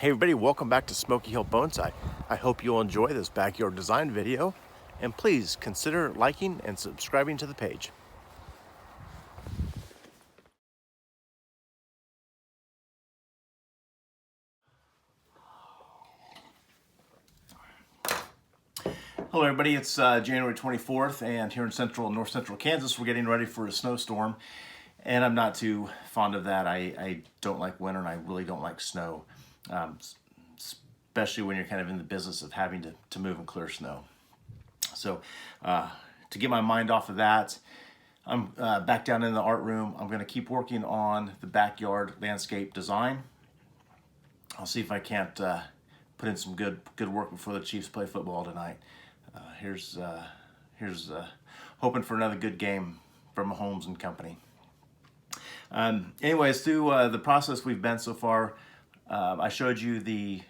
Hey everybody, welcome back to Smoky Hill Bonsai. I hope you'll enjoy this backyard design video, and please consider liking and subscribing to the page. Hello everybody, it's January 24th, and here in north central Kansas we're getting ready for a snowstorm, and I'm not too fond of that. I don't like winter, and I really don't like snow, especially when you're kind of in the business of having to move and clear snow. So to get my mind off of that, I'm back down in the art room. I'm going to keep working on the backyard landscape design. I'll see if I can't put in some good work before the Chiefs play football tonight. Here's hoping for another good game from Mahomes and company. Anyways, through the process we've been so far, I showed you the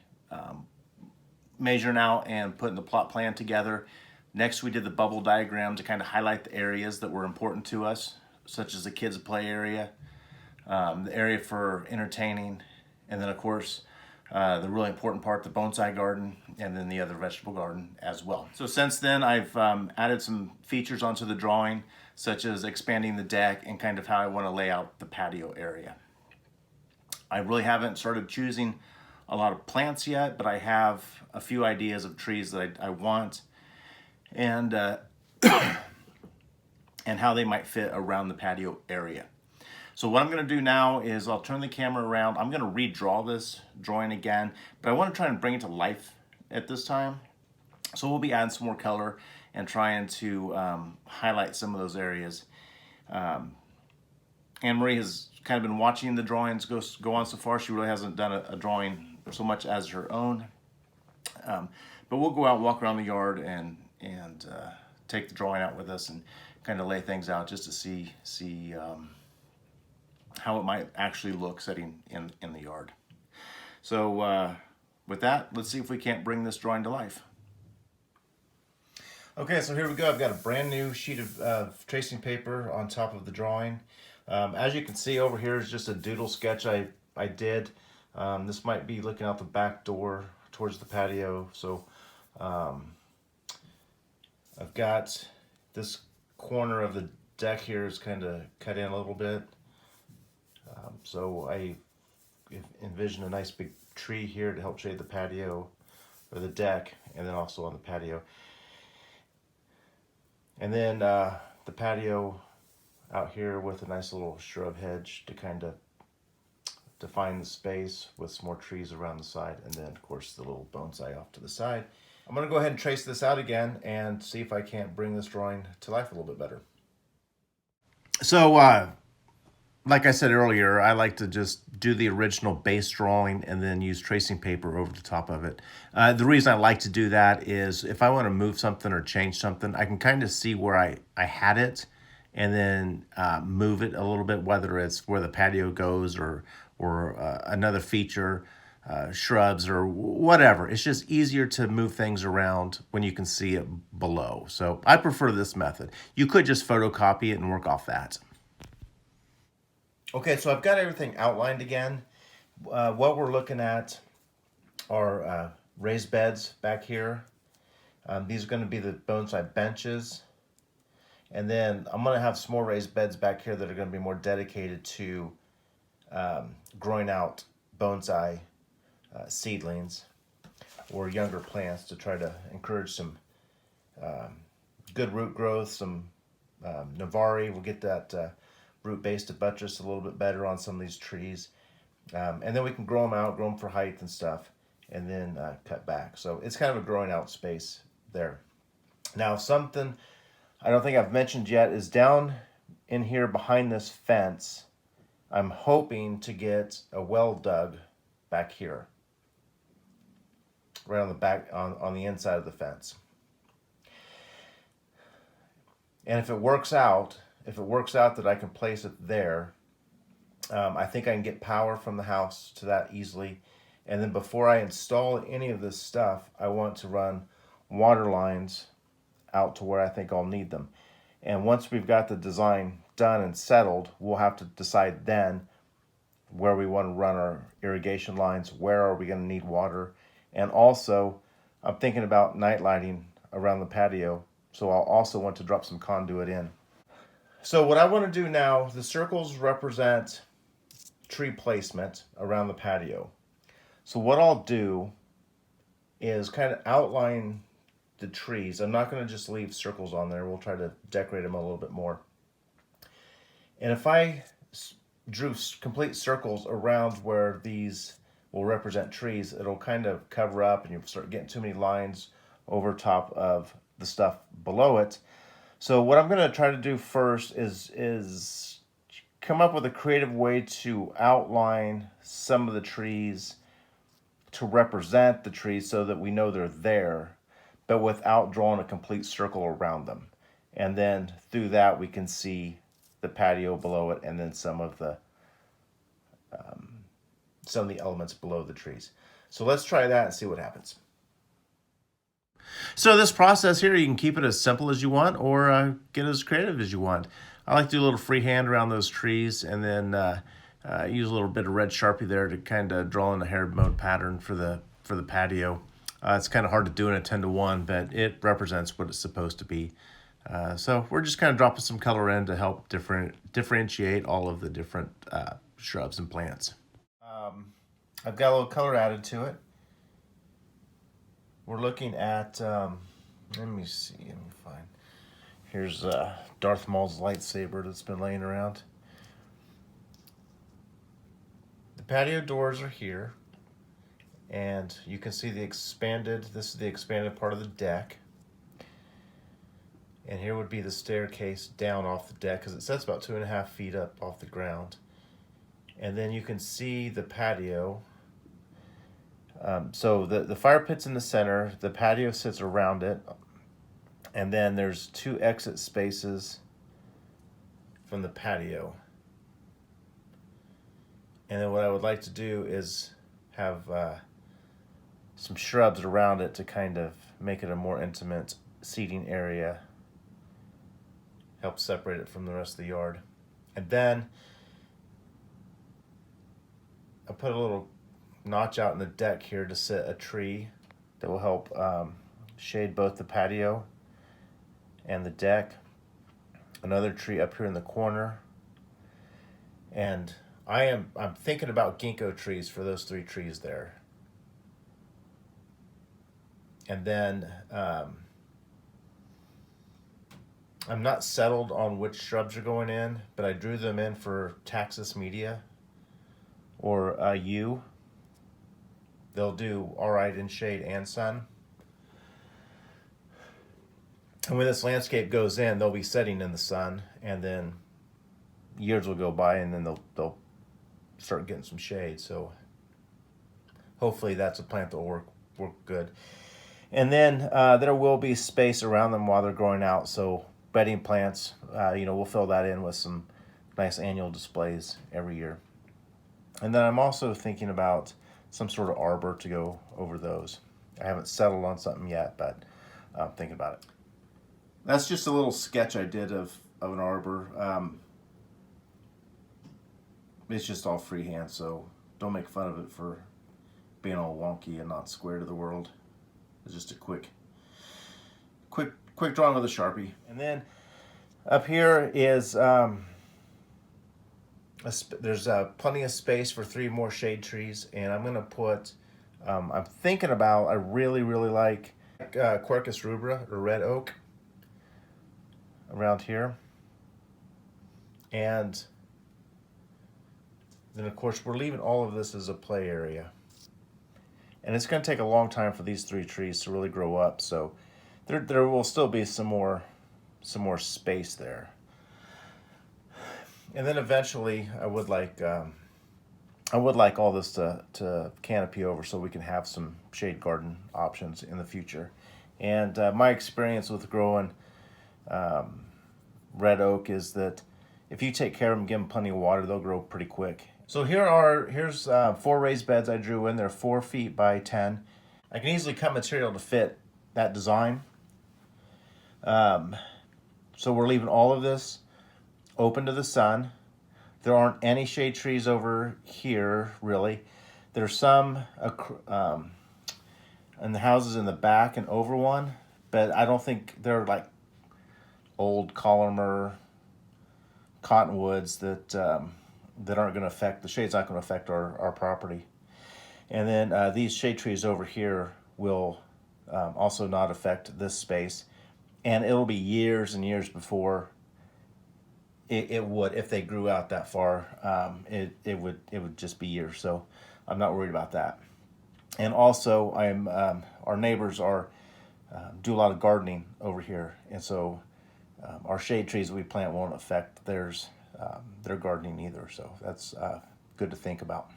measuring out and putting the plot plan together. Next, we did the bubble diagram to kind of highlight the areas that were important to us, such as the kids' play area, the area for entertaining, and then of course, the really important part, the bonsai garden, and then the other vegetable garden as well. So since then, I've added some features onto the drawing, such as expanding the deck and kind of how I want to lay out the patio area. I really haven't started choosing a lot of plants yet, but I have a few ideas of trees that I want, and and how they might fit around the patio area. So what I'm going to do now is I'll turn the camera around. I'm going to redraw this drawing again, but I want to try and bring it to life at this time. So we'll be adding some more color and trying to highlight some of those areas. Anne-Marie has kind of been watching the drawings go on so far. She really hasn't done a drawing so much as her own. But we'll go out and walk around the yard and take the drawing out with us and kind of lay things out just to see how it might actually look sitting in the yard. So with that, let's see if we can't bring this drawing to life. Okay, so here we go. I've got a brand new sheet of tracing paper on top of the drawing. As you can see over here is just a doodle sketch I did. This might be looking out the back door towards the patio. So I've got this corner of the deck here is kind of cut in a little bit. So I envision a nice big tree here to help shade the patio or the deck, and then also on the patio. And then the patio out here with a nice little shrub hedge to kind of define the space with some more trees around the side, and then of course the little bonsai off to the side. I'm going to go ahead and trace this out again and see if I can't bring this drawing to life a little bit better. So like I said earlier, I like to just do the original base drawing and then use tracing paper over the top of it. The reason I like to do that is if I want to move something or change something, I can kind of see where I had it and then move it a little bit, whether it's where the patio goes or another feature, shrubs or whatever. It's just easier to move things around when you can see it below. So I prefer this method. You could just photocopy it and work off that. Okay, so I've got everything outlined again. What we're looking at are raised beds back here. These are going to be the bonsai benches. And then I'm going to have some more raised beds back here that are going to be more dedicated to growing out bonsai seedlings or younger plants to try to encourage some good root growth, some Navari. We'll get that root base to buttress a little bit better on some of these trees. And then we can grow them for height and stuff, and then cut back. So it's kind of a growing out space there. Now something I don't think I've mentioned yet is down in here behind this fence, I'm hoping to get a well dug back here, right on the back, on the inside of the fence. And if it works out that I can place it there, I think I can get power from the house to that easily. And then before I install any of this stuff, I want to run water lines out to where I think I'll need them. And once we've got the design done and settled, we'll have to decide then where we want to run our irrigation lines, where are we going to need water, and also I'm thinking about night lighting around the patio, so I'll also want to drop some conduit in. So what I want to do now, the circles represent tree placement around the patio. So what I'll do is kind of outline the trees. I'm not going to just leave circles on there. We'll try to decorate them a little bit more. And if I drew complete circles around where these will represent trees, it'll kind of cover up and you'll start getting too many lines over top of the stuff below it. So what I'm going to try to do first is come up with a creative way to outline some of the trees to represent the trees so that we know they're there, but without drawing a complete circle around them. And then through that we can see the patio below it and then some of the elements below the trees. So let's try that and see what happens. So this process here, you can keep it as simple as you want or get as creative as you want. I like to do a little freehand around those trees and then use a little bit of red Sharpie there to kind of draw in a hair mode pattern for the patio. It's kind of hard to do in a 10-to-1, but it represents what it's supposed to be. So we're just kind of dropping some color in to help differentiate all of the different shrubs and plants. I've got a little color added to it. We're looking at, let me see, let me find. Here's Darth Maul's lightsaber that's been laying around. The patio doors are here, and you can see this is the expanded part of the deck. And here would be the staircase down off the deck, because it sets about 2.5 feet up off the ground. And then you can see the patio. So the fire pit's in the center, the patio sits around it, and then there's 2 exit spaces from the patio. And then what I would like to do is have some shrubs around it to kind of make it a more intimate seating area, help separate it from the rest of the yard. And then I put a little notch out in the deck here to sit a tree that will help shade both the patio and the deck. Another tree up here in the corner. And I'm thinking about ginkgo trees for those 3 trees there. And then I'm not settled on which shrubs are going in, but I drew them in for Taxus media or yew. They'll do all right in shade and sun. And when this landscape goes in, they'll be setting in the sun, and then years will go by, and then they'll start getting some shade. So hopefully that's a plant that will work good. And then there will be space around them while they're growing out. So bedding plants, we'll fill that in with some nice annual displays every year. And then I'm also thinking about some sort of arbor to go over those. I haven't settled on something yet, but I'm thinking about it. That's just a little sketch I did of an arbor. It's just all freehand, so don't make fun of it for being all wonky and not square to the world. It's just a quick drawing with a Sharpie. And then up here is there's plenty of space for 3 more shade trees, and I'm gonna put I'm thinking about, I really like Quercus rubra or red oak around here. And then of course we're leaving all of this as a play area, and it's going to take a long time for these 3 trees to really grow up, so there will still be some more space there. And then eventually I would like all this to canopy over so we can have some shade garden options in the future. And my experience with growing red oak is that if you take care of them, give them plenty of water, they'll grow pretty quick. So here's 4 raised beds I drew in. They're 4 feet by 10. I can easily cut material to fit that design. So we're leaving all of this open to the sun. There aren't any shade trees over here, really. There's some in the houses in the back and over one, but I don't think they're like old columnar cottonwoods that that aren't going to affect, the shade's not going to affect our property. And then these shade trees over here will also not affect this space. And it'll be years and years before it would, if they grew out that far, it would just be years. So I'm not worried about that. And also, our neighbors do a lot of gardening over here, and so our shade trees that we plant won't affect their gardening either. So that's good to think about.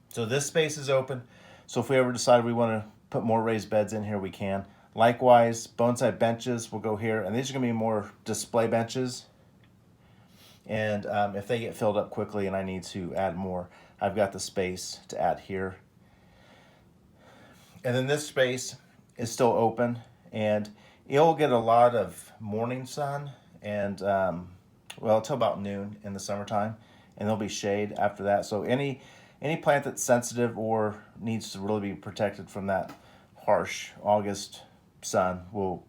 So this space is open. So if we ever decide we want to put more raised beds in here, we can. Likewise, bonsai benches will go here, and these are going to be more display benches. And if they get filled up quickly and I need to add more, I've got the space to add here. And then this space is still open, and it'll get a lot of morning sun and well, until about noon in the summertime, and there'll be shade after that. So any plant that's sensitive or needs to really be protected from that harsh August sun will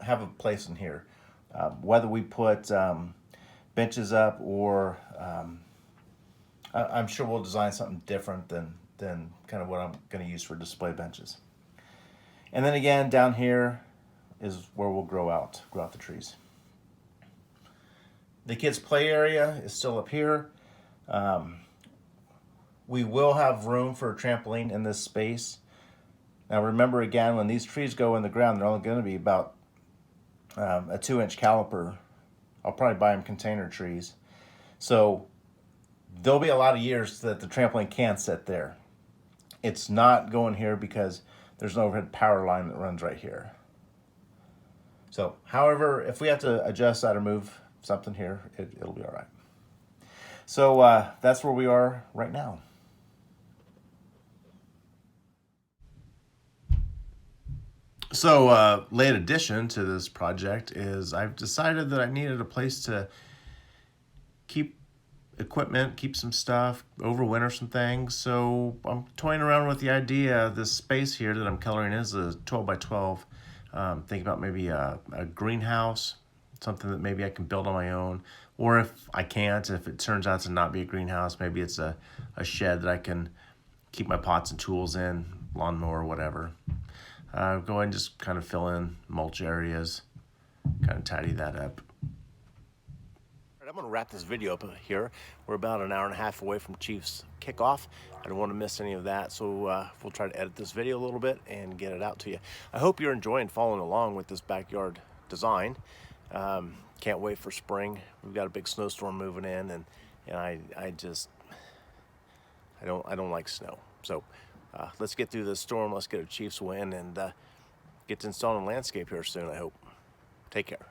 have a place in here. Whether we put benches up or I'm sure we'll design something different than kind of what I'm going to use for display benches. And then again, down here is where we'll grow out the trees. The kids' play area is still up here. We will have room for a trampoline in this space. Now remember, again, when these trees go in the ground, they're only going to be about a 2-inch caliper. I'll probably buy them container trees. So there'll be a lot of years that the trampoline can sit there. It's not going here because there's an overhead power line that runs right here. So, however, if we have to adjust that or move something here, it'll be all right. So that's where we are right now. So late addition to this project is I've decided that I needed a place to keep equipment, keep some stuff, overwinter some things. So I'm toying around with the idea, this space here that I'm coloring is a 12 by 12. Think about maybe a greenhouse, something that maybe I can build on my own. Or if I can't, if it turns out to not be a greenhouse, maybe it's a shed that I can keep my pots and tools in, lawnmower, whatever. Go ahead and just kind of fill in mulch areas, kind of tidy that up. I'm going to wrap this video up here. We're about an hour and a half away from Chiefs kickoff. I don't want to miss any of that, so we'll try to edit this video a little bit and get it out to you. I hope you're enjoying following along with this backyard design. Can't wait for spring. We've got a big snowstorm moving in, and I don't like snow. So let's get through this storm. Let's get a Chiefs win and get to install a landscape here soon, I hope. Take care.